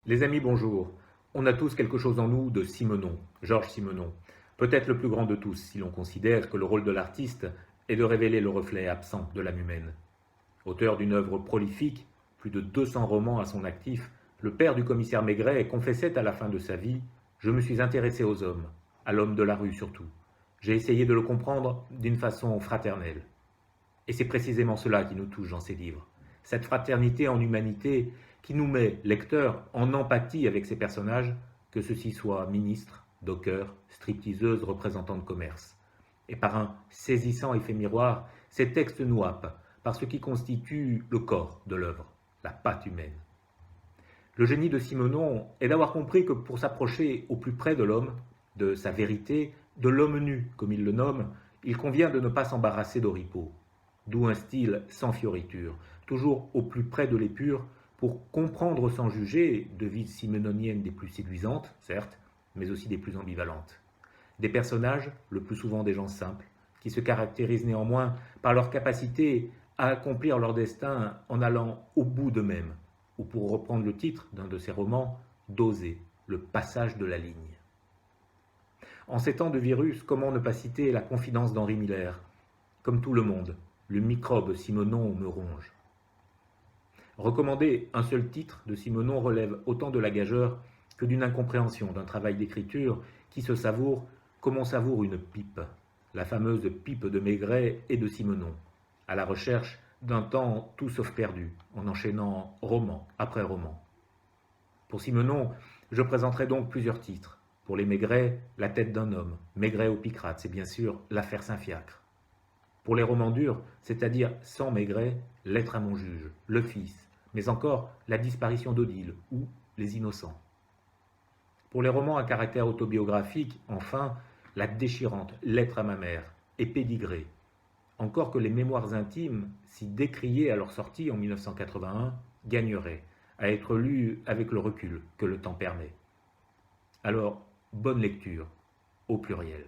Les amis, bonjour. On a tous quelque chose en nous de Simenon, Georges Simenon. Peut-être le plus grand de tous, si l'on considère que le rôle de l'artiste est de révéler le reflet absent de l'âme humaine. Auteur d'une œuvre prolifique, plus de 200 romans à son actif, le père du commissaire Maigret confessait à la fin de sa vie: Je me suis intéressé aux hommes, à l'homme de la rue surtout. J'ai essayé de le comprendre d'une façon fraternelle. Et c'est précisément cela qui nous touche dans ces livres. Cette fraternité en humanité qui nous met, lecteurs, en empathie avec ces personnages, que ceux-ci soient ministres, dockers, stripteaseuses, représentants de commerce. Et par un saisissant effet miroir, ces textes nous happent par ce qui constitue le corps de l'œuvre, la patte humaine. Le génie de Simenon est d'avoir compris que pour s'approcher au plus près de l'homme, de sa vérité, de l'homme nu, comme il le nomme, il convient de ne pas s'embarrasser d'oripeaux. D'où un style sans fioriture, toujours au plus près de l'épure, pour comprendre sans juger, devises simenoniennes des plus séduisantes, certes, mais aussi des plus ambivalentes. Des personnages, le plus souvent des gens simples, qui se caractérisent néanmoins par leur capacité à accomplir leur destin en allant au bout d'eux-mêmes, ou pour reprendre le titre d'un de ses romans, d'oser le passage de la ligne. En ces temps de virus, comment ne pas citer la confidence d'Henri Miller? Comme tout le monde, le microbe Simenon me ronge. Recommander un seul titre de Simenon relève autant de la gageure que d'une incompréhension d'un travail d'écriture qui se savoure comme on savoure une pipe, la fameuse pipe de Maigret et de Simenon, à la recherche d'un temps tout sauf perdu, en enchaînant roman après roman. Pour Simenon, je présenterai donc plusieurs titres. Pour les Maigret, La tête d'un homme, Maigret au Picrate, c'est bien sûr l'affaire Saint-Fiacre. Pour les romans durs, c'est-à-dire sans Maigret, Lettre à mon juge, Le Fils, mais encore La disparition d'Odile ou Les Innocents. Pour les romans à caractère autobiographique, enfin, la déchirante Lettre à ma mère et Pédigré. Encore que les mémoires intimes, si décriées à leur sortie en 1981, gagneraient à être lues avec le recul que le temps permet. Alors, bonne lecture, au pluriel.